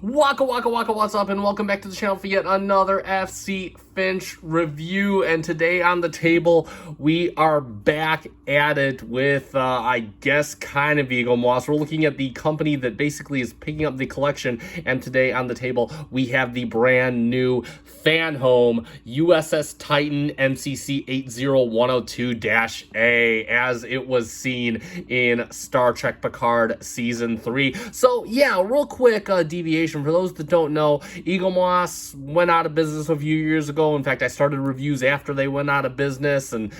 Waka, what's up, and welcome back to the channel for yet another FC Finch review. And today on the table, we are back at it with, I guess, kind of Eagle Moss. We're looking at the company that basically is picking up the collection, and today on the table, we have the brand new Fanhome U.S.S. Titan NCC-80102-A, as it was seen in Star Trek Picard Season 3. So, yeah, real quick deviation. For those that don't know, Eagle Moss went out of business a few years ago. In fact, I started reviews after they went out of business, and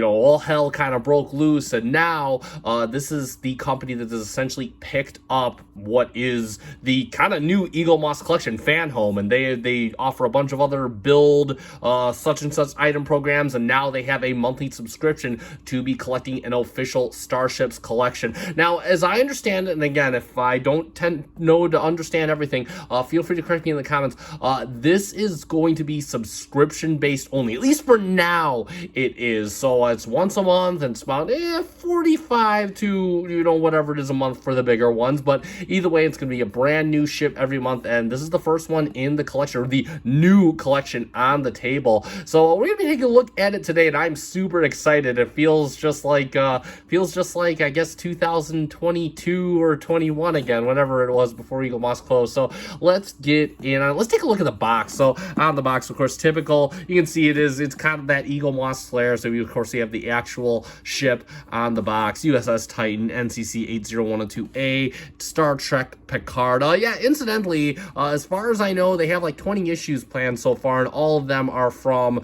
all hell kind of broke loose, and now this is the company that has essentially picked up what is the kind of new Eagle Moss collection, Fanhome, and they offer a bunch of other build such and such item programs, and now they have a monthly subscription to be collecting an official Starships collection. Now, as I understand it, and again, if I don't know to understand everything, feel free to correct me in the comments. This is going to be subscription based only, at least for now. It is. So it's once a month, and it's about 45 to whatever it is a month for the bigger ones, but either way, it's going to be a brand new ship every month, and this is the first one in the collection, or the new collection on the table. So we're going to be taking a look at it today, and I'm super excited. It feels just like I guess 2022 or 21 again, whatever it was before Eagle Moss closed. So let's get in. Let's take a look at the box. So on the box, of course, typical, you can see it's kind of that Eagle Moss flair. So we, of course, we have the actual ship on the box, U.S.S. Titan NCC-80102-A, Star Trek Picard. Incidentally, as far as I know, they have like 20 issues planned so far, and all of them are from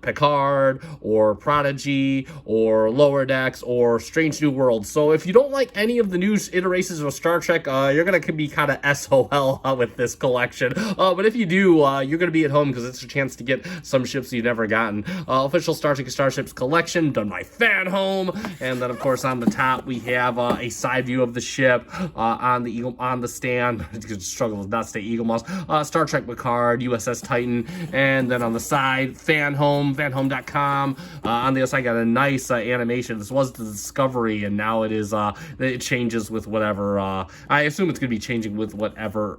Picard or Prodigy or Lower Decks or Strange New Worlds. So if you don't like any of the new iterations of Star Trek, you're going to be kind of SOL with this collection. But if you do, you're going to be at home, because it's a chance to get some ships you've never gotten. Official Star Trek Starships collection done by Fanhome, and then of course on the top we have a side view of the ship on the stand. Struggle with not say Eagle Moss. Star Trek Picard, U.S.S. Titan, and then on the side Fanhome, fanhome.com. On the other side got a nice animation. This was the Discovery, and now it is it changes with whatever. I assume it's going to be changing with whatever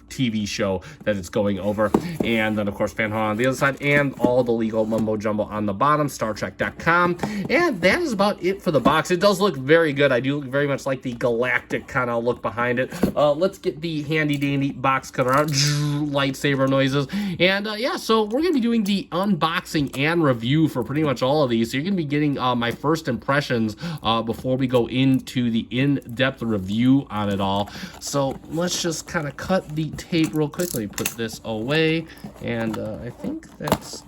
TV show that it's going over. And then of course Fanhome on the other side, and all the legal mumbo jumbo on the bottom, StarTrek.com. And that is about it for the box. It does look very good. I do very much like the galactic kind of look behind it. Let's get the handy dandy box cutter out. Lightsaber noises. And so we're gonna be doing the unboxing and review for pretty much all of these. So you're gonna be getting my first impressions before we go into the in-depth review on it all. So let's just kind of cut the tape real quick. Let me put this away, and I think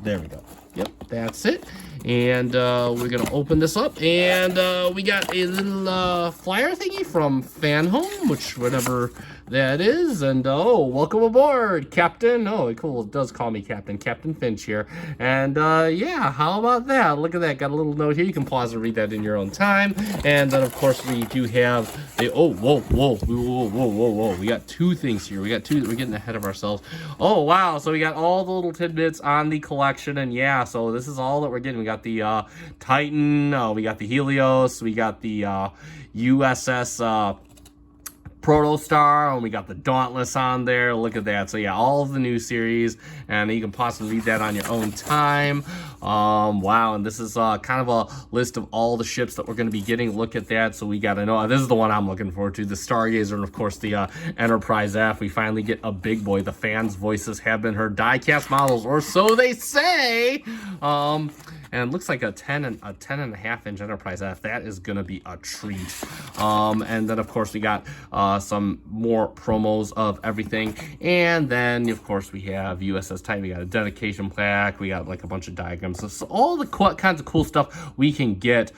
there we go. Yep, that's it. And we're gonna open this up, and we got a little flyer thingy from Fanhome, which whatever that is. And welcome aboard, Captain. Oh, cool, it does call me Captain Finch here. And yeah, how about that? Look at that, got a little note here. You can pause and read that in your own time. And then of course we do have the whoa, we got two things here. We're getting ahead of ourselves. Oh wow, so we got all the little tidbits on the collection, and yeah, so this is all that we're getting. We got the Titan, we got the Helios, we got the U.S.S. Protostar, and we got the Dauntless on there. Look at that. So yeah, all of the new series, and you can possibly read that on your own time. Wow, and this is kind of a list of all the ships that we're going to be getting. Look at that. So we got to know, this is the one I'm looking forward to, the Stargazer, and of course the Enterprise F. We finally get a big boy. The fans' voices have been heard. Die-cast models, or so they say. And it looks like a 10.5 inch Enterprise F. That is gonna be a treat. And then of course we got some more promos of everything. And then of course we have U.S.S. Titan. We got a dedication plaque. We got like a bunch of diagrams. So all the kinds of cool stuff we can get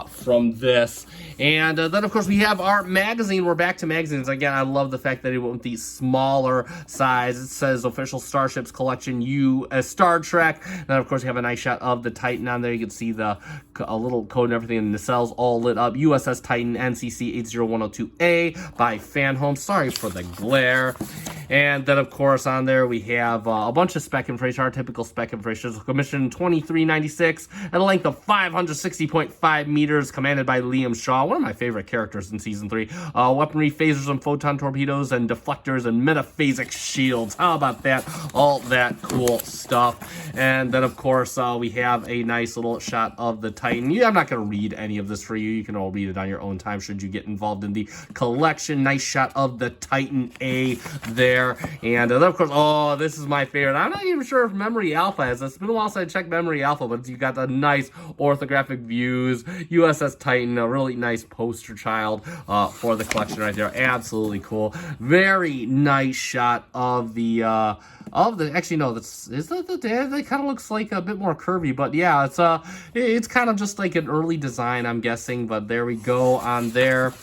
from this. And then of course we have our magazine. We're back to magazines again. I love the fact that it went with the smaller size. It says official Starships collection U.S. Star Trek. And then of course we have a nice shot of the Titan on there. You can see a little code and everything, and the cells all lit up. U.S.S. Titan NCC-80102-A by Fanhome. Sorry for the glare. And then, of course, on there we have a bunch of spec information, our typical spec information. Commission 2396 at a length of 560.5 meters, commanded by Liam Shaw, one of my favorite characters in Season 3. Weaponry, phasers, and photon torpedoes, and deflectors, and metaphasic shields. How about that? All that cool stuff. And then, of course, we have a nice little shot of the Titan. I'm not going to read any of this for you. You can all read it on your own time should you get involved in the collection. Nice shot of the Titan A there. And then, of course, oh, this is my favorite. I'm not even sure if Memory Alpha has this. It's been a while since I checked Memory Alpha, but you got the nice orthographic views. U.S.S. Titan, a really nice poster child for the collection right there. Absolutely cool. Very nice shot of the actually no, that's is that the dad? That kind of looks like a bit more curvy, but yeah, it's kind of just like an early design, I'm guessing. But there we go on there.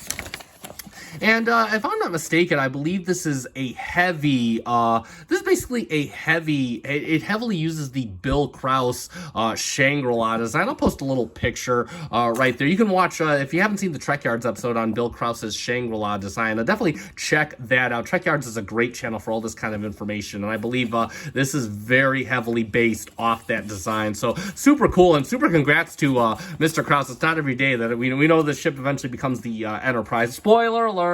And if I'm not mistaken, I believe this is a heavy, this is basically a heavy, it heavily uses the Bill Krause Shangri-La design. I'll post a little picture right there. You can watch, if you haven't seen the Trek Yards episode on Bill Krause's Shangri-La design, definitely check that out. Trek Yards is a great channel for all this kind of information, and I believe this is very heavily based off that design. So super cool, and super congrats to Mr. Krause. It's not every day that we know the ship eventually becomes the Enterprise. Spoiler alert.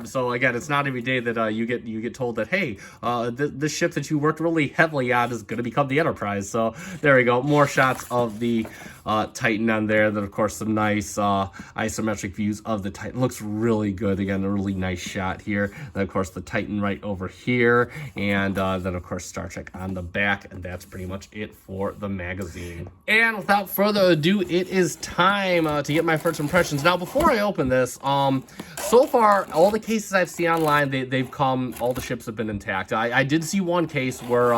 So again, it's not every day that you get told that, hey, the ship that you worked really heavily on is going to become the Enterprise. So there we go. More shots of the Titan on there. Then of course some nice isometric views of the Titan. Looks really good. Again, a really nice shot here. Then of course the Titan right over here, and then of course Star Trek on the back, and that's pretty much it for the magazine. And without further ado, it is time to get my first impressions. Now, before I open this, so far all the cases I've seen online, they've come, all the ships have been intact. I did see one case where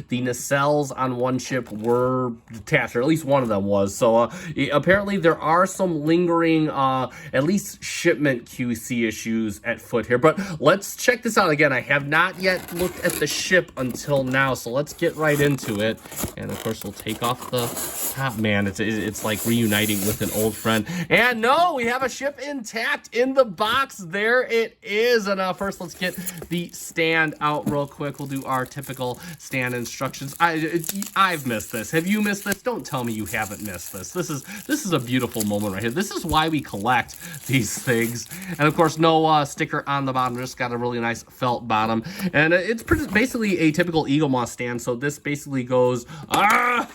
the nacelles on one ship were detached, or at least one of them was. So apparently there are some lingering, at least shipment QC issues at foot here. But let's check this out again. I have not yet looked at the ship until now, so let's get right into it. And of course we'll take off the top. Man, it's like reuniting with an old friend. And no, we have a ship intact in the box. There it is. And first let's get the stand out real quick. We'll do our typical stand instructions. I've missed this. Have you missed this? Don't tell me you haven't missed this. This is a beautiful moment right here. This is why we collect these things. And of course, no sticker on the bottom. Just got a really nice felt bottom. And it's basically a typical Eagle Moss stand. So this basically goes the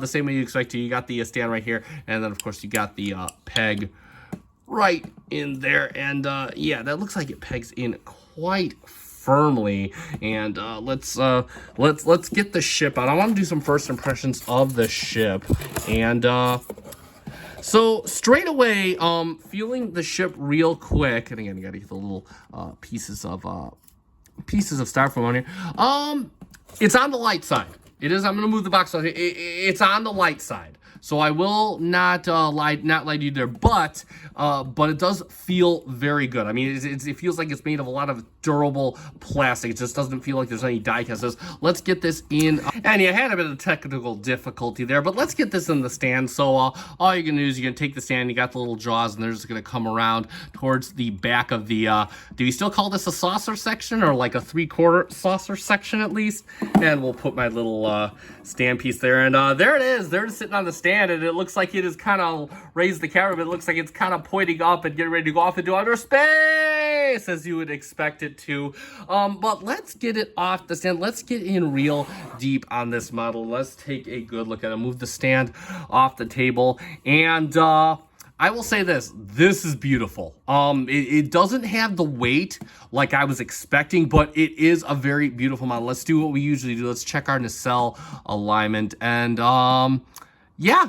same way you expect to. You got the stand right here, and then of course you got the peg right in there, and yeah, that looks like it pegs in quite firmly. And let's get the ship out. I want to do some first impressions of the ship. And so straight away, feeling the ship real quick, and again, you gotta get the little pieces of styrofoam on here. It's on the light side. It is. I'm gonna move the box out here. It's on the light side, so I will not lie to you there. But it does feel very good. I mean, it feels like it's made of a lot of durable plastic. It just doesn't feel like there's any die cast. Let's get this in. And you had a bit of technical difficulty there, but let's get this in the stand. So all you're gonna do is you're gonna take the stand. You got the little jaws, and they're just gonna come around towards the back of the. Do you still call this a saucer section, or like a 3/4 saucer section at least? And we'll put my little stand piece there, and there it is. They're just sitting on the stand, and it looks like it is kind of raised the camera, but it looks like it's kind of pointing up and getting ready to go off into outer space, as you would expect it to. But let's get it off the stand. Let's get in real deep on this model. Let's take a good look at it. Move the stand off the table, and I will say this is beautiful. It doesn't have the weight like I was expecting, but it is a very beautiful model. Let's do what we usually do. Let's check our nacelle alignment, and yeah,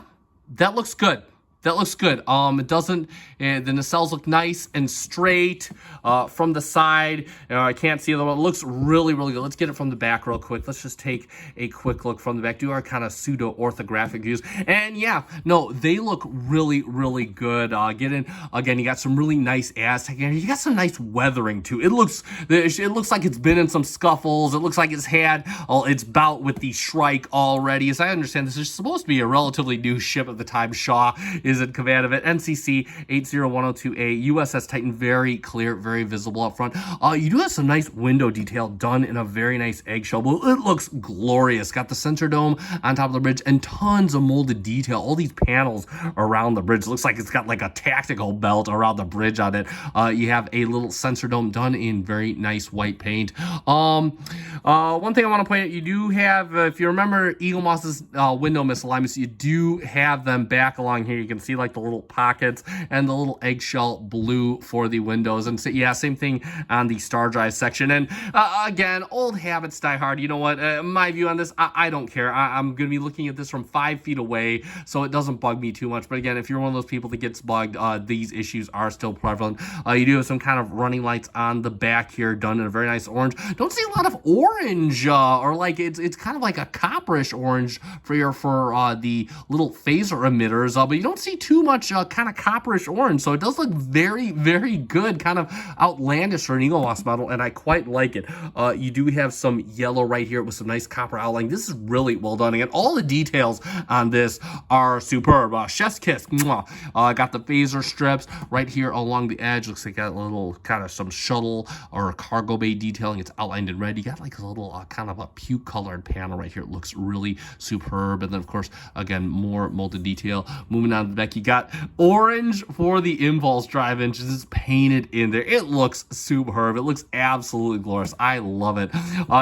that looks good. That looks good. It doesn't, the nacelles look nice and straight from the side. I can't see the one. It looks really, really good. Let's get it from the back real quick. Let's just take a quick look from the back, do our kind of pseudo orthographic views. And yeah, no, they look really, really good. Get in, again, you got some really nice Aztec, and you got some nice weathering too. It looks like it's been in some scuffles. It looks like it's had its bout with the Shrike already. As I understand, this is supposed to be a relatively new ship at the time Shaw is is in command of it. NCC-80102-A, U.S.S. Titan, very clear, very visible up front. You do have some nice window detail done in a very nice eggshell blue. It looks glorious. Got the sensor dome on top of the bridge and tons of molded detail. All these panels around the bridge. Looks like it's got like a tactical belt around the bridge on it. You have a little sensor dome done in very nice white paint. One thing I want to point out, you do have, if you remember Eagle Moss's window misalignments, you do have them back along here. You can see like the little pockets and the little eggshell blue for the windows. And so, yeah, same thing on the star drive section. And again, old habits die hard. You know what? My view on this, I don't care. I'm going to be looking at this from 5 feet away, so it doesn't bug me too much. But again, if you're one of those people that gets bugged, these issues are still prevalent. You do have some kind of running lights on the back here done in a very nice orange. Don't see a lot of orange, or like it's kind of like a copperish orange for the little phaser emitters, but you don't see too much kind of copperish orange, so it does look very, very good, kind of outlandish for an Eagle Moss model, and I quite like it. You do have some yellow right here with some nice copper outlining. This is really well done. Again, all the details on this are superb. Chef's kiss. Got the phaser strips right here along the edge. Looks like got a little kind of some shuttle or cargo bay detailing. It's outlined in red. You got like a little kind of a puke colored panel right here. It looks really superb. And then of course, again, more molded detail. Moving on to the back, you got orange for the impulse drive engines. It's painted in there. It looks superb. It looks absolutely glorious. I love it.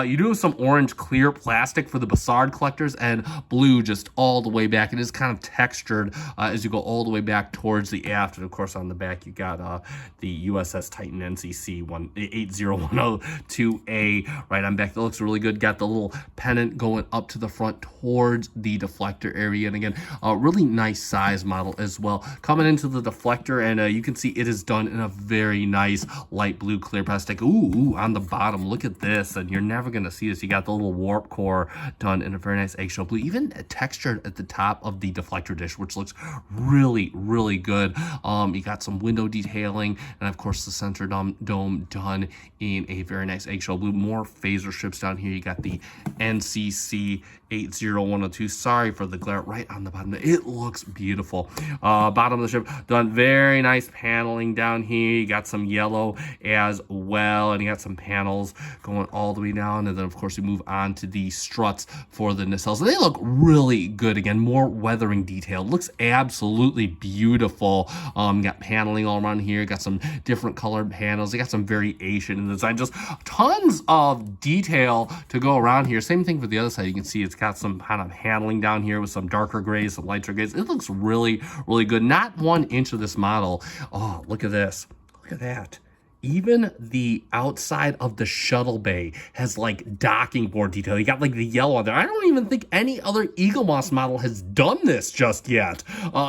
You do have some orange clear plastic for the Bassard collectors and blue just all the way back. It is kind of textured as you go all the way back towards the aft. And of course, on the back, you got the U.S.S. Titan NCC-80102-A right on back. That looks really good. Got the little pennant going up to the front towards the deflector area. And again, a really nice size model as well. Coming into the deflector, and you can see it is done in a very nice light blue clear plastic. Ooh, on the bottom, look at this. And you're never going to see this. You got the little warp core done in a very nice eggshell blue, even textured at the top of the deflector dish, which looks really, really good. You got some window detailing, and of course the sensor dome done in a very nice eggshell blue. More phaser strips down here. You got the NCC-80102. Sorry for the glare right on the bottom. It looks beautiful. Bottom of the ship done very nice paneling down here. You got some yellow as well, and you got some panels going all the way down. And then of course we move on to the struts for the nacelles. They look really good. Again, more weathering detail. Looks absolutely beautiful. Got paneling all around here. Got some different colored panels. They got some variation in the design. Just tons of detail to go around here. Same thing for the other side. You can see it's got some kind of paneling down here with some darker grays, some lighter grays. It looks really, really good. Not 1 inch of this model. Oh, look at this. Look at that. Even the outside of the shuttle bay has like docking board detail. You got like the yellow on there. I don't even think any other Eagle Moss model has done this just yet.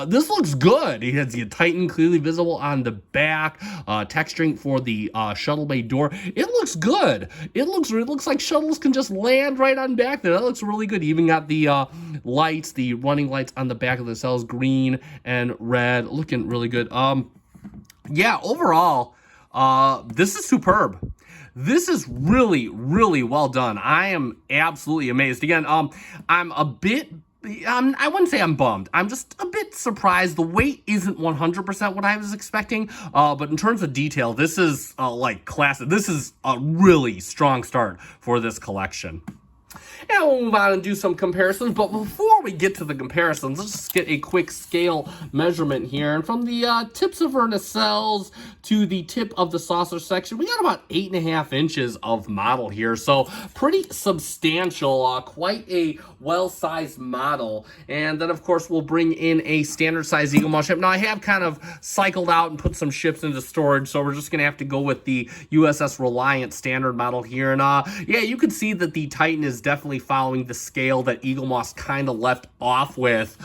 This looks good. It has the Titan clearly visible on the back, texturing for the shuttle bay door. It looks good. It looks like shuttles can just land right on back there. That looks really good. You even got the lights, the running lights on the back of the cells, green and red, looking really good. Yeah, overall, this is superb. This is really, really well done. I am absolutely amazed. Again, I'm a bit, I wouldn't say I'm bummed. I'm just a bit surprised. The weight isn't 100% what I was expecting, but in terms of detail, this is like classic. This is a really strong start for this collection. And we'll move on and do some comparisons, but before we get to the comparisons, let's just get a quick scale measurement here. And from the tips of our nacelles to the tip of the saucer section, we got about 8.5 inches of model here, so pretty substantial, quite a well-sized model. And then, of course, we'll bring in a standard-size Eagle Moss ship. Now, I have kind of cycled out and put some ships into storage, so we're just going to have to go with the U.S.S. Reliant standard model here. And, yeah, you can see that the Titan is definitely following the scale that Eagle Moss kind of left off with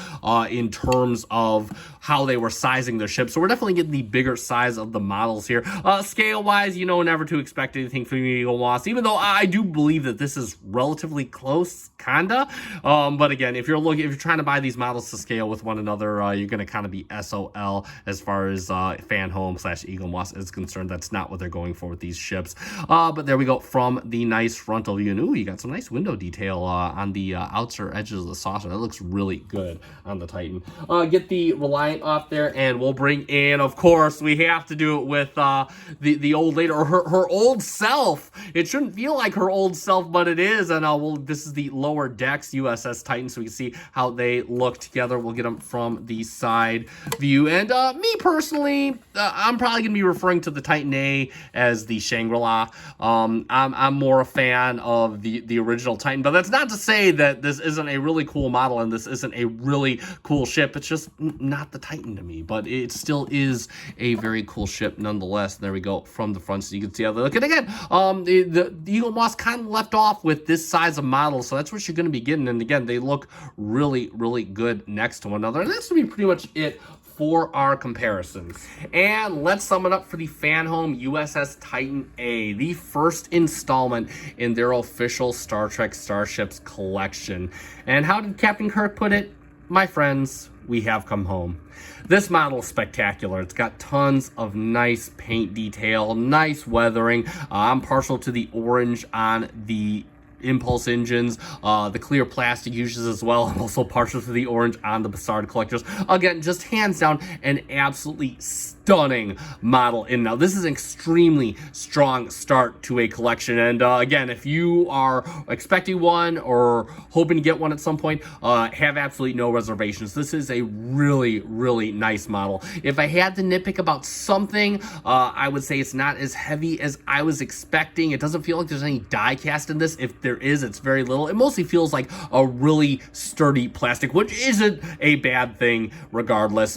in terms of how they were sizing their ships. So we're definitely getting the bigger size of the models here. Scale-wise, you know, never to expect anything from Eagle Moss, even though I do believe that this is relatively close, kinda. But again, if you're trying to buy these models to scale with one another, you're going to kind of be SOL as far as Fanhome / Eagle Moss is concerned. That's not what they're going for with these ships. But there we go from the nice frontal view. And ooh, you got some nice window detail on the outer edges of the saucer. That looks really good on the Titan. Get the Reliant off there, and we'll bring in, of course, we have to do it with the old lady, or her old self. It shouldn't feel like her old self, but it is. And this is the lower decks U.S.S. Titan, so we can see how they look together. We'll get them from the side view. And me personally, I'm probably going to be referring to the Titan A as the Shangri-La. I'm more a fan of the original Titan, but that's not to say that this isn't a really cool model and this isn't a really cool ship. It's just not the Titan to me, but it still is a very cool ship nonetheless. There we go from the front, so you can see how they look. And again, the Eaglemoss kind of left off with this size of model, so that's what you're going to be getting. And again, they look really, really good next to one another. And that's going to be pretty much it for our comparisons. And let's sum it up for the Fanhome U.S.S. Titan A, the first installment in their official Star Trek Starships collection. And how did Captain Kirk put it? My friends, we have come home. This model is spectacular. It's got tons of nice paint detail, nice weathering. I'm partial to the orange on the impulse engines, the clear plastic uses as well. I'm also partial to the orange on the Bassard collectors. Again, just hands down an absolutely stunning model. And now this is an extremely strong start to a collection. And again, if you are expecting one or hoping to get one at some point, have absolutely no reservations. This is a really, really nice model. If I had to nitpick about something, I would say it's not as heavy as I was expecting. It doesn't feel like there's any die cast in this. If there is, it's very little. It mostly feels like a really sturdy plastic, which isn't a bad thing regardless.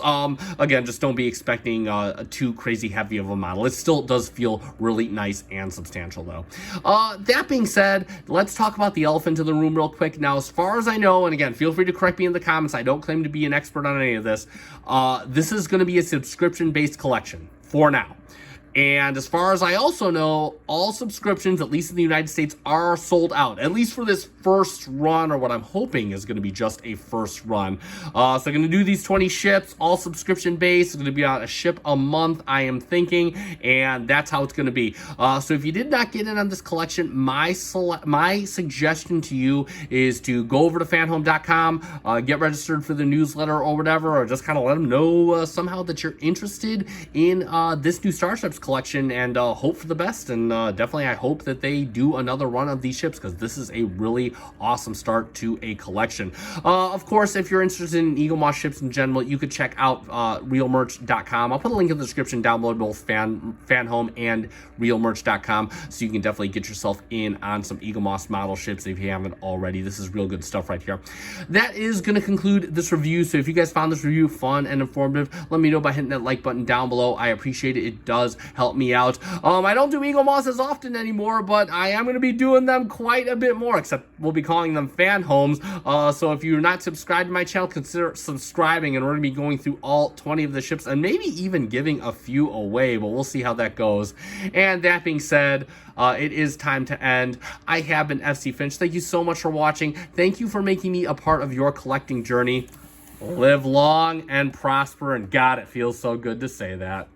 Again, just don't be expecting too crazy heavy of a model. It still does feel really nice and substantial though. That being said, let's talk about the elephant in the room real quick. Now, as far as I know, and again, feel free to correct me in the comments, I don't claim to be an expert on any of this. This is going to be a subscription-based collection for now. And as far as I also know, all subscriptions, at least in the United States, are sold out, at least for this first run, or what I'm hoping is going to be just a first run. So I'm going to do these 20 ships, all subscription based. It's going to be on a ship a month, I am thinking, and that's how it's going to be. So if you did not get in on this collection, my suggestion to you is to go over to fanhome.com, get registered for the newsletter or whatever, or just kind of let them know somehow that you're interested in this new Starships collection, and hope for the best. And definitely I hope that they do another run of these ships, because this is a really awesome start to a collection. Of course, if you're interested in Eaglemoss ships in general, you could check out realmerch.com. I'll put a link in the description down below, both Fanhome and realmerch.com, so you can definitely get yourself in on some Eaglemoss model ships if you haven't already. This is real good stuff right here. That is going to conclude this review. So if you guys found this review fun and informative, let me know by hitting that like button down below. I appreciate it. It does help me out. I don't do Eaglemoss as often anymore, but I am going to be doing them quite a bit more, except we'll be calling them Fanhomes. So if you're not subscribed to my channel, consider subscribing, and we're going to be going through all 20 of the ships and maybe even giving a few away, but we'll see how that goes. And that being said, it is time to end. I have been FC Finch. Thank you so much for watching. Thank you for making me a part of your collecting journey. Live long and prosper, and God, it feels so good to say that.